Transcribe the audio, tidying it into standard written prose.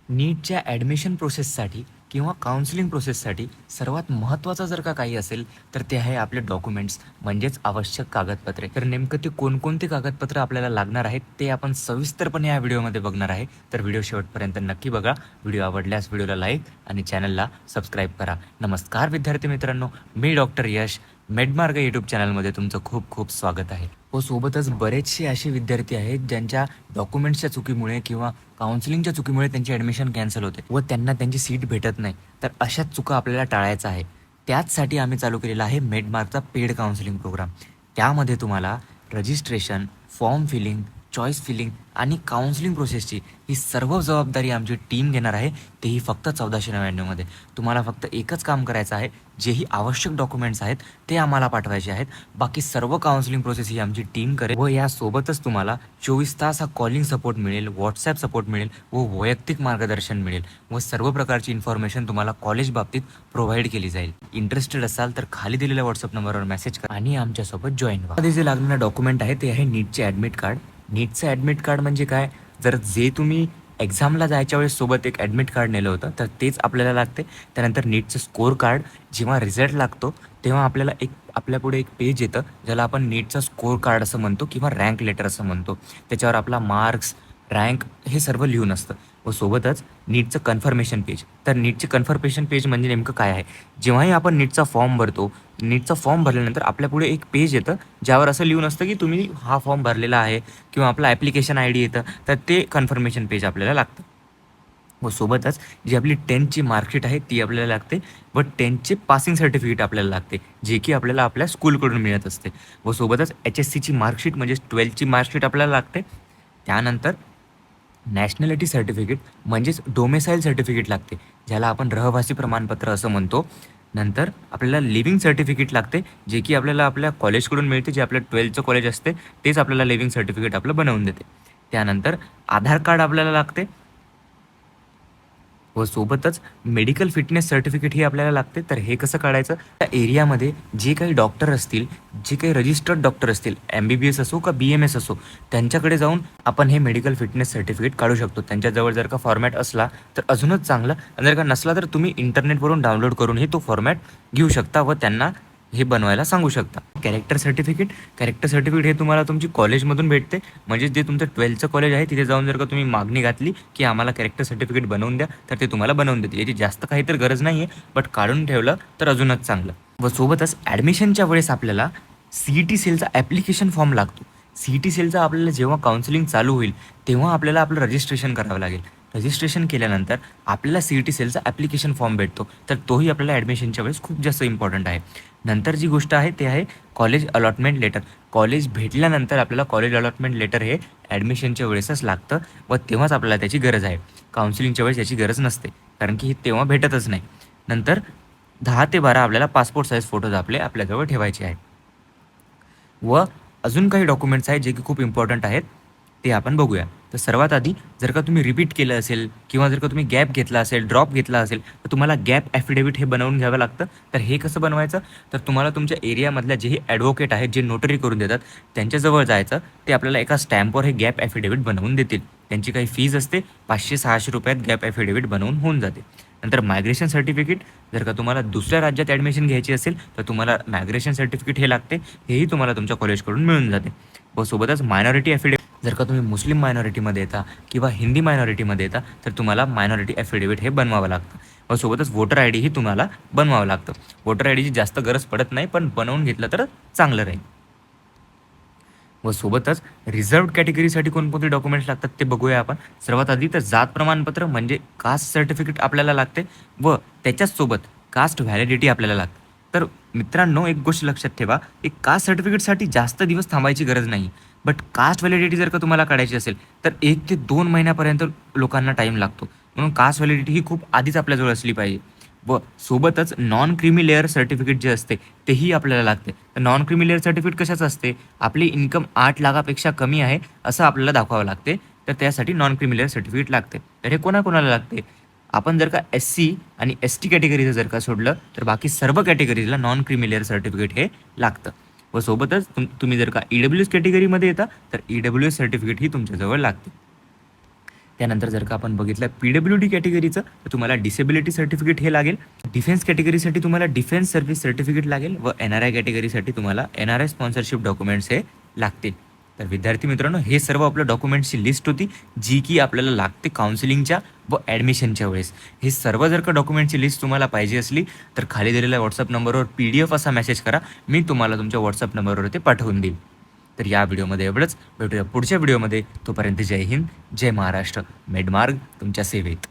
नीटच्या admission प्रोसेससाठी किंवा counselling प्रोसेससाठी सर्वात महत्त्वाचं जर का काही असेल तर ते आहे आपले डॉक्युमेंट्स म्हणजेच आवश्यक कागदपत्रे. तर नेमकं ते कोणकोणती कागदपत्र आपल्याला लागणार आहेत ते आपण सविस्तरपणे या व्हिडिओमध्ये बघणार आहे. तर व्हिडिओ शेवटपर्यंत नक्की बघा. व्हिडिओ आवडल्यास व्हिडिओला लाईक आणि चॅनलला सबस्क्राईब करा. नमस्कार विद्यार्थी मित्रांनो, मी डॉक्टर यश. मेडमार्ग यूट्यूब चॅनलमध्ये तुमचं खूप खूप स्वागत आहे. व सोबतच बरेचसे असे विद्यार्थी आहेत ज्यांच्या डॉक्युमेंट्सच्या चुकीमुळे किंवा काउन्सिलिंगच्या चुकीमुळे त्यांची ॲडमिशन कॅन्सल होते व त्यांना त्यांची सीट भेटत नाही. तर अशाच चुका आपल्याला टाळायचं आहे. त्याचसाठी आम्ही चालू केलेला आहे मेडमार्कचा पेड काउन्सिलिंग प्रोग्राम. त्यामध्ये तुम्हाला registration, form filling, choice filling आणि काउन्सिलिंग प्रोसेसची ही सर्व जबाबदारी आमची टीम घेणार आहे, तेही फक्त 1499मध्ये. तुम्हाला फक्त एकच काम करायचं आहे, जेही आवश्यक डॉक्युमेंट्स आहेत ते आम्हाला पाठवायचे आहेत. बाकी सर्व काउन्सिलिंग प्रोसेस ही आमची टीम करेल व यासोबतच तुम्हाला 24 तास हा कॉलिंग सपोर्ट मिळेल, व्हॉट्सॲप सपोर्ट मिळेल व वैयक्तिक मार्गदर्शन मिळेल व सर्व प्रकारची इन्फॉर्मेशन तुम्हाला कॉलेज बाबतीत प्रोव्हाइड केली जाईल. इंटरेस्टेड असाल तर खाली दिलेल्या व्हॉट्सअप नंबरवर मेसेज करा आणि आमच्यासोबत जॉईन व्हा. आधी जे लागणारं डॉक्युमेंट आहे ते आहे नीटचे ॲडमिट कार्ड. नीटचं ॲडमिट कार्ड म्हणजे काय, जर जे तुम्ही एक्झामला जायच्या वेळेस सोबत एक ॲडमिट कार्ड नेलं होतं तर तेच आपल्याला लागते. त्यानंतर नीटचं स्कोअर कार्ड. जेव्हा रिझल्ट लागतो तेव्हा आपल्याला आपल्यापुढे एक पेज येतं ज्याला आपण नीटचा स्कोअर कार्ड असं म्हणतो किंवा रँक लेटर असं म्हणतो. त्याच्यावर आपला मार्क्स, रँक हे सर्व लिहून असतं व सोबतच नीटचं कन्फर्मेशन पेज. तर नीटचे कन्फर्मेशन पेज म्हणजे नेमकं काय आहे, जेव्हाही आपण नीटचा फॉर्म भरतो, नीटचा फॉर्म भरल्यानंतर आपल्यापुढे एक पेज येतं ज्यावर असं लिहून असतं की तुम्ही हा फॉर्म भरलेला आहे किंवा आपला ॲप्लिकेशन आय डी येतं. तर ते कन्फर्मेशन पेज आपल्याला लागतं व सोबतच जी आपली 10ची मार्कशीट आहे ती आपल्याला लागते व 10चे पासिंग सर्टिफिकेट आपल्याला लागते, जे की आपल्याला आपल्या स्कूलकडून मिळत असते व सोबतच HSCची मार्कशीट म्हणजे 12ची मार्कशीट आपल्याला लागते. त्यानंतर नॅशनॅलिटी सर्टिफिकेट म्हणजेच डोमेसाईल सर्टिफिकेट लागते, ज्याला आपण रहिवासी प्रमाणपत्र असं म्हणतो. नंतर आपल्याला लिव्हिंग सर्टिफिकेट लागते, जे की आपल्याला आपल्या कॉलेजकडून मिळते. जे आपलं 12चं कॉलेज असते तेच आपल्याला लिव्हिंग सर्टिफिकेट आपलं बनवून देते. त्यानंतर आधार कार्ड आपल्याला लागते व सोबतच मेडिकल फिटनेस सर्टिफिकेट ही आपल्याला लागते. तर हे कसं काढायचं, त्या एरियामध्ये जे काही डॉक्टर असतील, जे काही रजिस्टर्ड डॉक्टर असतील, MBBS असो का BMS असो, त्यांच्याकडे जाऊन आपण हे मेडिकल फिटनेस सर्टिफिकेट काढू शकतो. त्यांच्याजवळ जर का फॉर्मॅट असला तर अजूनच चांगलं, आणि जर का नसला तर तुम्ही इंटरनेटवरून डाउनलोड करूनही तो फॉर्मॅट घेऊ शकता व त्यांना हे बनवायला सांगू शकता. कॅरेक्टर सर्टिफिकेट हे तुम्हाला तुमची कॉलेजमधून भेटते. म्हणजे जे तुमचं 12चं कॉलेज आहे तिथे जाऊन जर का तुम्ही मागणी घातली की आम्हाला कॅरेक्टर सर्टिफिकेट बनवून द्या, तर ते तुम्हाला बनवून देतील. याची जास्त काही तर गरज नाही आहे, बट काढून ठेवलं तर अजूनच चांगलं. व सोबतच ॲडमिशनच्या वेळेस आपल्याला CET सेलचा ॲप्लिकेशन फॉर्म लागतो. CET सेलचा आपल्याला जेव्हा काउन्सिलिंग चालू होईल तेव्हा आपल्याला आपलं रजिस्ट्रेशन करावं लागेल. रजिस्ट्रेशन केल्यानंतर आपल्याला CET सेलचा ॲप्लिकेशन फॉर्म भेटतो, तर तोही आपल्याला ॲडमिशनच्या वेळेस खूप जास्त इम्पॉर्टंट आहे. नंतर जी गोष्ट आहे ते आहे कॉलेज अलॉटमेंट लेटर. कॉलेज भेटल्यानंतर आपल्याला कॉलेज अलॉटमेंट लेटर हे ॲडमिशनच्या वेळेसच लागतं व तेव्हाच आपल्याला त्याची गरज आहे. काउन्सिलिंगच्या वेळेस याची गरज नसते, कारण की तेव्हा भेटतच नाही. नंतर 10 ते 12 आपल्याला पासपोर्ट साईज फोटोज आपल्याजवळ ठेवायचे आहेत व अजून काही डॉक्युमेंट्स आहेत जे की खूप इम्पॉर्टंट आहेत, ते आपण बघूया. तर सर्वात आधी जर का तुम्ही रिपीट केलं असेल किंवा जर का तुम्ही गॅप घेतला असेल, ड्रॉप घेतला असेल, तर तुम्हाला गॅप ॲफिडेविट हे बनवून घ्यावं लागतं. तर हे कसं बनवायचं, तर तुम्हाला तुमच्या एरियामधल्या जेही ॲडव्होकेट आहेत, जे नोटरी करून देतात, त्यांच्याजवळ जायचं. ते आपल्याला एका स्टॅम्पवर हे गॅप ॲफिडेविट बनवून देतील. त्यांची काही फीज असते, 500-600 रुपयात गॅप ॲफिडेविट बनवून होऊन जाते. नंतर मायग्रेशन सर्टिफिकेट. जर का तुम्हाला दुसऱ्या राज्यात ॲडमिशन घ्यायची असेल तर तुम्हाला मायग्रेशन सर्टिफिकेट हे लागते, हेही तुम्हाला तुमच्या कॉलेजकडून मिळून जाते. व सोबतच मायनॉरिटी ॲफिडेविट. जर का तुम्ही मुस्लिम मायनॉरिटीमध्ये येता किंवा हिंदी मायनॉरिटीमध्ये येता तर तुम्हाला मायनॉरिटी ॲफिडेविट हे बनवावं लागतं व सोबतच वोटर ID ही तुम्हाला बनवावं लागतं. वोटर IDची जास्त गरज पडत नाही, पण बनवून घेतलं तर चांगलं राहील. व सोबतच रिझर्व्ड कॅटेगरीसाठी कोणकोणते डॉक्युमेंट्स लागतात ते बघूया आपण. सर्वात आधी तर जात प्रमाणपत्र म्हणजे कास्ट सर्टिफिकेट आपल्याला लागते व त्याच्याच सोबत कास्ट व्हॅलिडिटी आपल्याला लागते. तर मित्रांनो, एक गोष्ट लक्षात ठेवा, एक कास्ट सर्टिफिकेटसाठी जास्त दिवस थांबायची गरज नाही. बट कास्ट व्हॅलिडिटी जर का तुम्हाला काढायची असेल तर 1 ते 2 महिन्यापर्यंत लोकांना टाईम लागतो. म्हणून कास्ट व्हॅलिडिटी ही खूप आधीच आपल्याजवळ असली पाहिजे. व सोबतच नॉन क्रिमी लेअर सर्टिफिकेट जे असते तेही आपल्याला लागते. तर नॉन क्रिमी लेअर सर्टिफिकेट कशाचं असते, आपली इन्कम 8 लाखापेक्षा कमी आहे असं आपल्याला दाखवावं लागते. तर त्यासाठी नॉन क्रिमी लेअर सर्टिफिकेट लागते. तर हे कोणाकोणाला लागते, आपण जर का SC आणि ST कॅटेगरीचं जर का सोडलं तर बाकी सर्व कॅटेगरीजला नॉन क्रिमी लेअर सर्टिफिकेट हे लागतं. व सोबतच तुम्ही जर का EWS कॅटेगरीमध्ये येता तर EWS सर्टिफिकेट ही तुमच्याजवळ लागते. त्यानंतर जर का आपण बघितलं PWD कॅटेगरीचं तर तुम्हाला डिसेबिलिटी सर्टिफिकेट हे लागेल. डिफेन्स कॅटेगरीसाठी तुम्हाला डिफेन्स सर्व्हिस सर्टिफिकेट लागेल व NRI कॅटेगरीसाठी तुम्हाला NRI स्पॉन्सरशिप डॉक्युमेंट्स हे लागतील. तर विद्यार्थी मित्रांनो, हे सर्व आपल्या डॉक्युमेंट्सची लिस्ट होती जी की आपल्याला लागते काउन्सिलिंगच्या व ॲडमिशनच्या वेळेस. हे सर्व जर का डॉक्युमेंटची लिस्ट तुम्हाला पाहिजे असली तर खाली दिलेल्या व्हॉट्सअप नंबरवर PDF असा मेसेज करा, मी तुम्हाला तुमच्या व्हॉट्सअप नंबरवर ते पाठवून देईल. तर या व्हिडिओमध्ये एवढंच. भेटूया पुढच्या व्हिडिओमध्ये. तोपर्यंत जय हिंद, जय महाराष्ट्र. मेडमार्ग तुमच्या सेवेत.